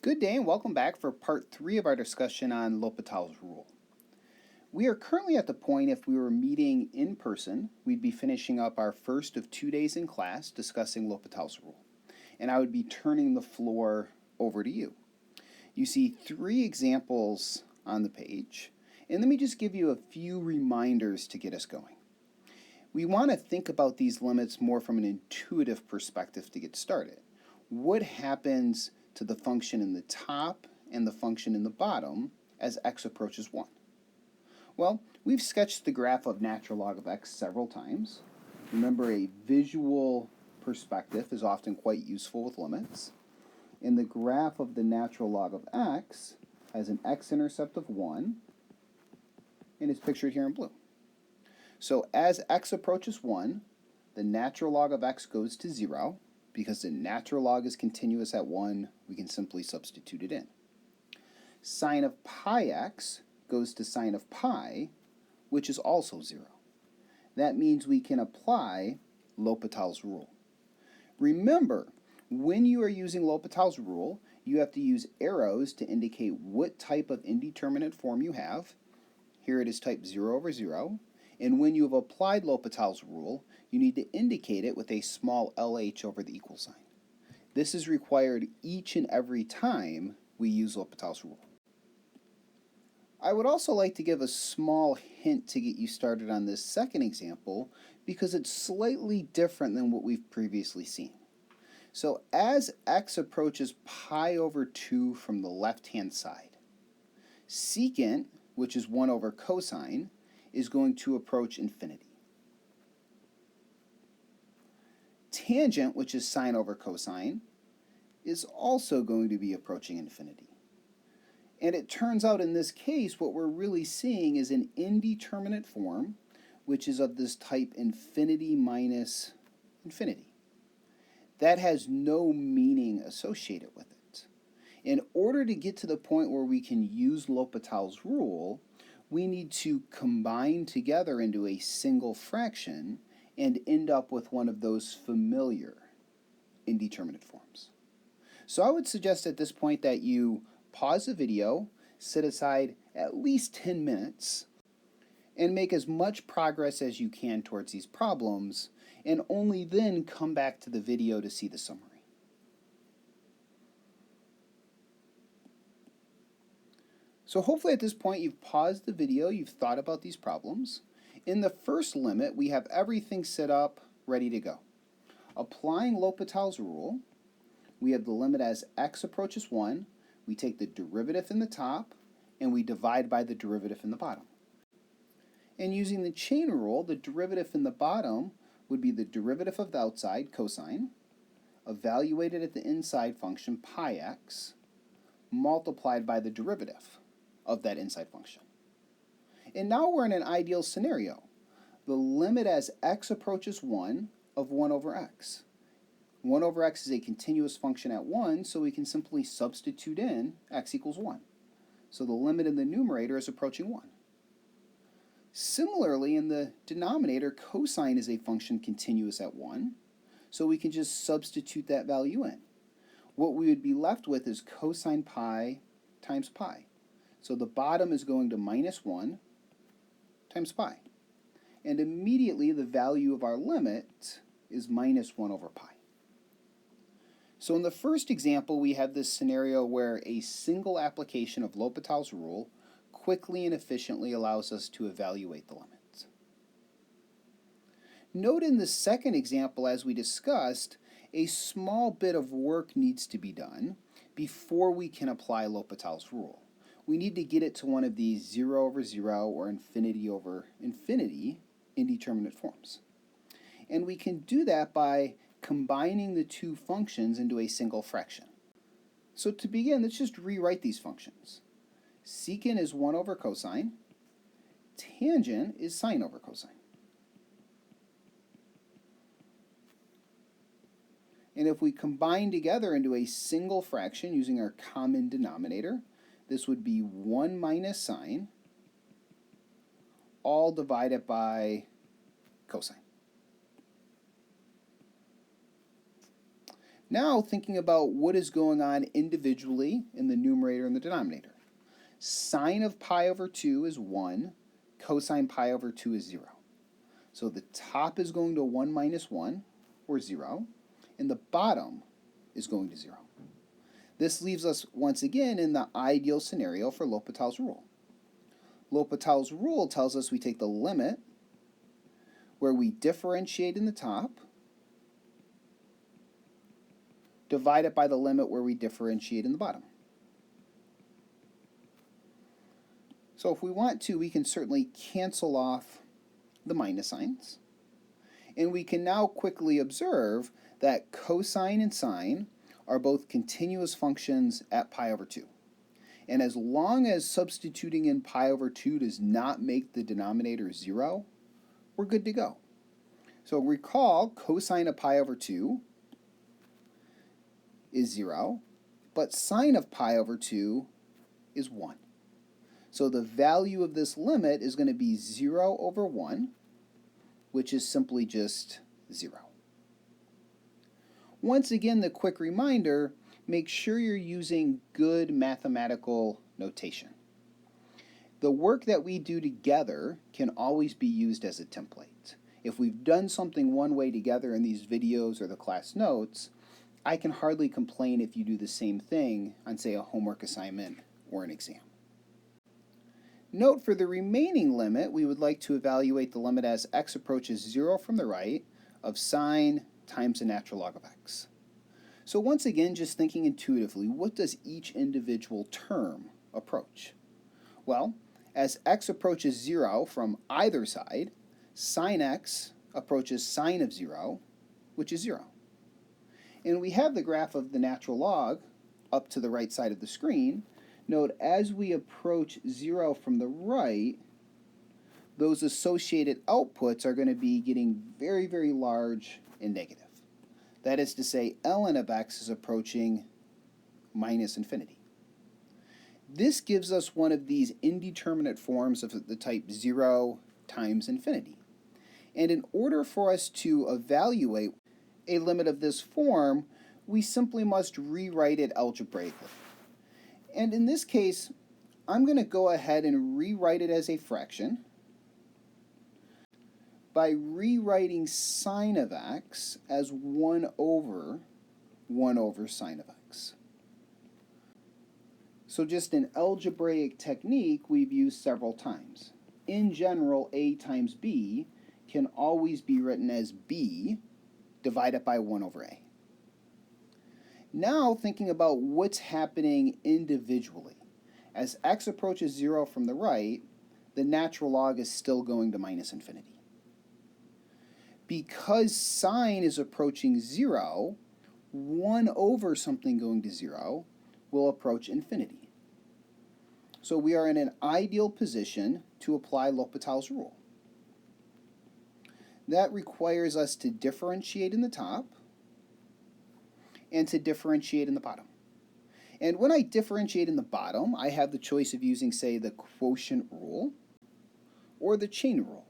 Good day and welcome back for part 3 of our discussion on L'Hopital's rule. We are currently at the point, if we were meeting in person, we'd be finishing up our first of 2 days in class discussing L'Hopital's rule. And I would be turning the floor over to you. You see 3 examples on the page, and let me just give you a few reminders to get us going. We want to think about these limits more from an intuitive perspective to get started. What happens to the function in the top and the function in the bottom as x approaches 1? Well, we've sketched the graph of natural log of x several times. Remember, a visual perspective is often quite useful with limits. And the graph of the natural log of x has an x-intercept of 1 and is pictured here in blue. So as x approaches 1, the natural log of x goes to 0. Because the natural log is continuous at 1, we can simply substitute it in. Sine of pi x goes to sine of pi, which is also 0. That means we can apply L'Hopital's rule. Remember, when you are using L'Hopital's rule, you have to use arrows to indicate what type of indeterminate form you have. Here it is type 0 over 0. And when you have applied L'Hopital's rule, you need to indicate it with a small LH over the equal sign. This is required each and every time we use L'Hopital's rule. I would also like to give a small hint to get you started on this second example because it's slightly different than what we've previously seen. So as x approaches pi over 2 from the left-hand side, secant, which is 1 over cosine, is going to approach infinity. Tangent, which is sine over cosine, is also going to be approaching infinity. And it turns out in this case what we're really seeing is an indeterminate form, which is of this type infinity minus infinity. That has no meaning associated with it. In order to get to the point where we can use L'Hopital's rule, we need to combine together into a single fraction and end up with one of those familiar indeterminate forms. So I would suggest at this point that you pause the video, set aside at least 10 minutes, and make as much progress as you can towards these problems, and only then come back to the video to see the summary. So hopefully at this point you've paused the video, you've thought about these problems. In the first limit, we have everything set up, ready to go. Applying L'Hopital's rule, we have the limit as x approaches 1, we take the derivative in the top, and we divide by the derivative in the bottom. And using the chain rule, the derivative in the bottom would be the derivative of the outside, cosine, evaluated at the inside function, pi x, multiplied by the derivative of that inside function. And now we're in an ideal scenario. The limit as x approaches 1 of 1 over x. 1 over x is a continuous function at 1, so we can simply substitute in x equals 1. So the limit in the numerator is approaching 1. Similarly, in the denominator, cosine is a function continuous at 1, so we can just substitute that value in. What we would be left with is cosine pi times pi. So the bottom is going to minus 1 times pi. And immediately the value of our limit is minus 1 over pi. So in the first example, we have this scenario where a single application of L'Hopital's rule quickly and efficiently allows us to evaluate the limit. Note in the second example, as we discussed, a small bit of work needs to be done before we can apply L'Hopital's rule. We need to get it to one of these 0 over 0 or infinity over infinity indeterminate forms. And we can do that by combining the two functions into a single fraction. So to begin, let's just rewrite these functions. Secant is 1 over cosine. Tangent is sine over cosine. And if we combine together into a single fraction using our common denominator, this would be 1 minus sine, all divided by cosine. Now thinking about what is going on individually in the numerator and the denominator. Sine of pi over 2 is 1, cosine pi over 2 is 0. So the top is going to 1 minus 1, or 0, and the bottom is going to 0. This leaves us once again in the ideal scenario for L'Hopital's rule. L'Hopital's rule tells us we take the limit where we differentiate in the top, divide it by the limit where we differentiate in the bottom. So if we want to, we can certainly cancel off the minus signs. And we can now quickly observe that cosine and sine are both continuous functions at pi over 2. And as long as substituting in pi over 2 does not make the denominator 0, we're good to go. So recall, cosine of pi over 2 is 0, but sine of pi over 2 is 1. So the value of this limit is going to be 0 over 1, which is simply just 0. Once again, the quick reminder, make sure you're using good mathematical notation. The work that we do together can always be used as a template. If we've done something one way together in these videos or the class notes, I can hardly complain if you do the same thing on, say, a homework assignment or an exam. Note for the remaining limit, we would like to evaluate the limit as x approaches 0 from the right of sine times the natural log of x. So once again, just thinking intuitively, what does each individual term approach? Well, as x approaches 0 from either side, sine x approaches sine of 0, which is 0. And we have the graph of the natural log up to the right side of the screen. Note, as we approach 0 from the right, those associated outputs are going to be getting very, very large and negative. That is to say, ln of x is approaching minus infinity. This gives us one of these indeterminate forms of the type 0 times infinity. And in order for us to evaluate a limit of this form, we simply must rewrite it algebraically. And in this case, I'm going to go ahead and rewrite it as a fraction by rewriting sine of x as 1 over sine of x. So just an algebraic technique we've used several times. In general, a times b can always be written as b divided by 1 over a. Now thinking about what's happening individually. As x approaches 0 from the right, the natural log is still going to minus infinity. Because sine is approaching 0, 1 over something going to 0 will approach infinity. So we are in an ideal position to apply L'Hopital's rule. That requires us to differentiate in the top and to differentiate in the bottom. And when I differentiate in the bottom, I have the choice of using, say, the quotient rule or the chain rule.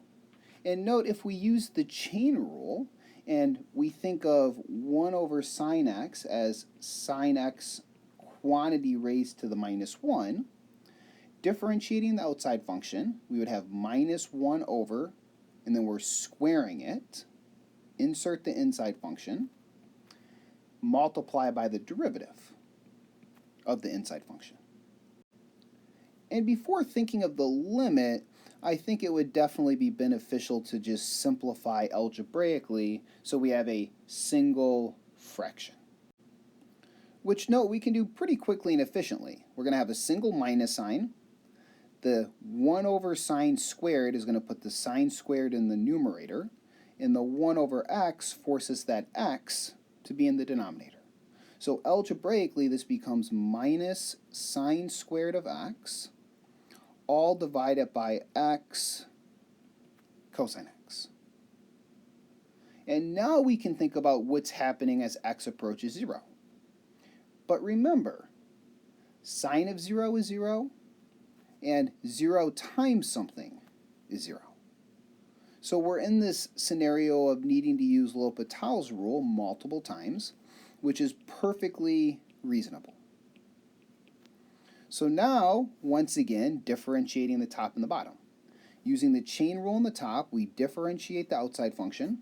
And note, if we use the chain rule and we think of 1 over sine x as sine x quantity raised to the minus 1, differentiating the outside function, we would have minus 1 over, and then we're squaring it, insert the inside function, multiply by the derivative of the inside function. And before thinking of the limit, I think it would definitely be beneficial to just simplify algebraically so we have a single fraction. Which, note, we can do pretty quickly and efficiently. We're going to have a single minus sign. The 1 over sine squared is going to put the sine squared in the numerator, and the 1 over x forces that x to be in the denominator. So algebraically, this becomes minus sine squared of x, all divided by x cosine x. And now we can think about what's happening as x approaches 0. But remember, sine of 0 is 0, and 0 times something is 0. So we're in this scenario of needing to use L'Hopital's rule multiple times. which is perfectly reasonable. So now, once again, differentiating the top and the bottom. Using the chain rule on the top, we differentiate the outside function,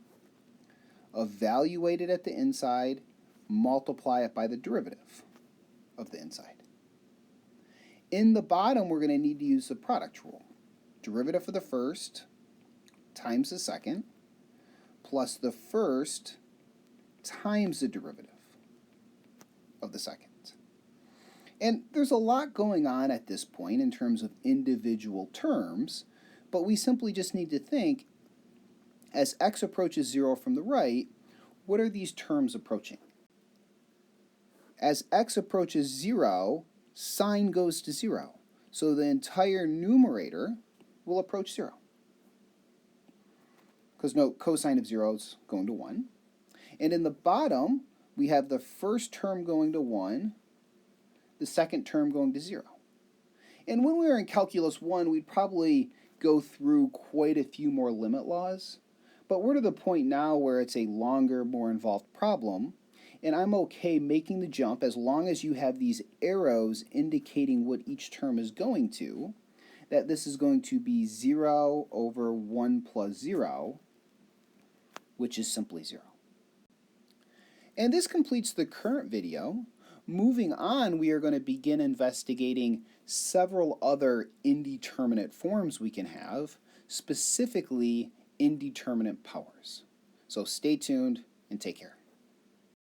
evaluate it at the inside, multiply it by the derivative of the inside. In the bottom, we're going to need to use the product rule. Derivative for the first times the second plus the first times the derivative of the second. And there's a lot going on at this point in terms of individual terms, but we simply just need to think, as x approaches 0 from the right, what are these terms approaching? As x approaches 0, sign goes to 0. So the entire numerator will approach 0. Because note, cosine of 0 is going to 1. And in the bottom, we have the first term going to 1, the second term going to 0. And when we were in Calculus 1, we'd probably go through quite a few more limit laws. But we're to the point now where it's a longer, more involved problem, and I'm okay making the jump as long as you have these arrows indicating what each term is going to, that this is going to be 0 over 1 plus 0, which is simply 0. And this completes the current video. Moving on, we are going to begin investigating several other indeterminate forms we can have, specifically indeterminate powers. So stay tuned and take care.